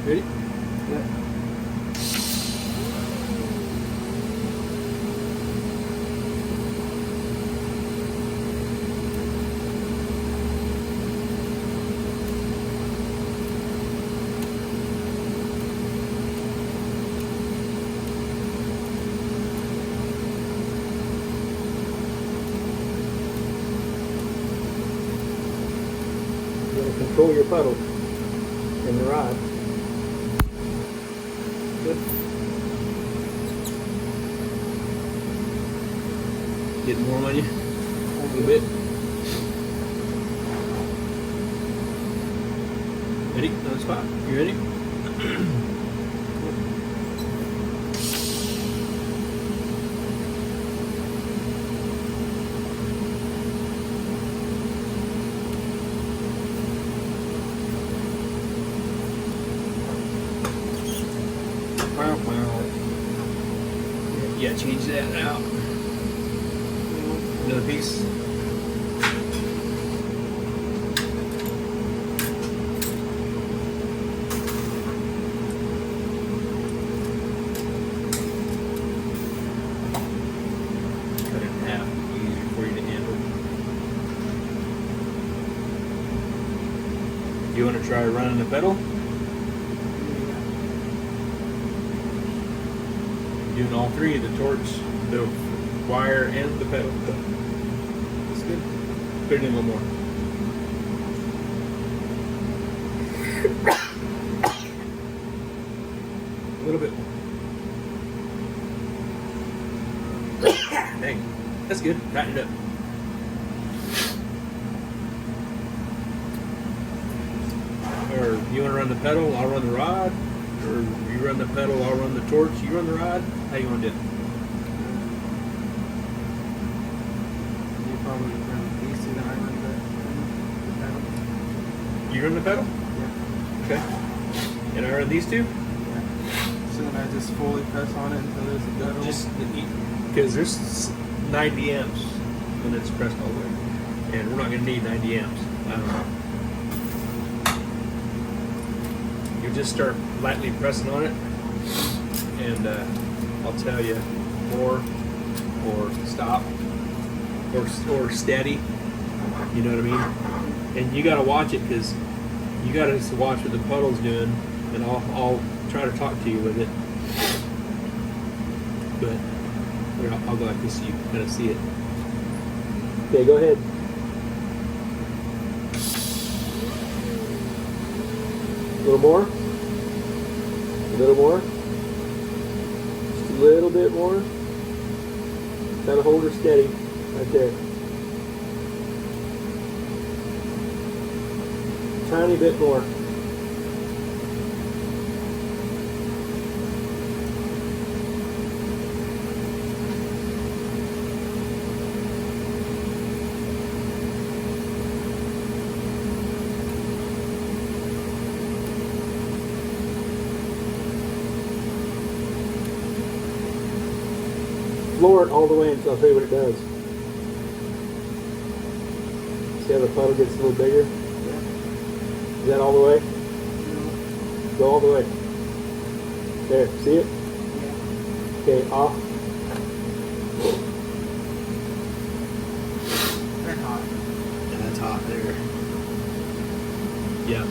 Ready? Yeah. You want to control your puddle and the rod. Good. Getting warm on you? A little bit. Ready? Another spot. You ready? Yeah, change that out. Another piece. Cut it in half, easier for you to handle. You want to try running the pedal? Doing all three, the torch, the wire, and the pedal. That's good. Put it in a little more. A little bit more. Dang, that's good. Tighten it up. Or you want to run the pedal, I'll run the rod. Or you run the pedal, I'll run the torch, you run the rod. How you want to do it? You probably run these two, then I run the pedal. You run the pedal? Yeah. Okay. And I run these two? Yeah. So then I just fully press on it until there's a guddle. Just because there's 90 amps when it's pressed all the way. And we're not going to need 90 amps. You just start lightly pressing on it, and I'll tell you more, or stop, or steady. You know what I mean? And you got to watch it, because you got to watch what the puddle's doing, and I'll try to talk to you with it. But here, I'll go like this so you can kind of see it. Okay, go ahead. A little more. A little more. Just a little bit more. Kind of hold her steady. Right there. Tiny bit more. Floor it all the way until I'll tell you what it does. See how the puddle gets a little bigger? Is that all the way? Go all the way. There, see it? Okay, off. They're hot. And that's hot there. Yeah.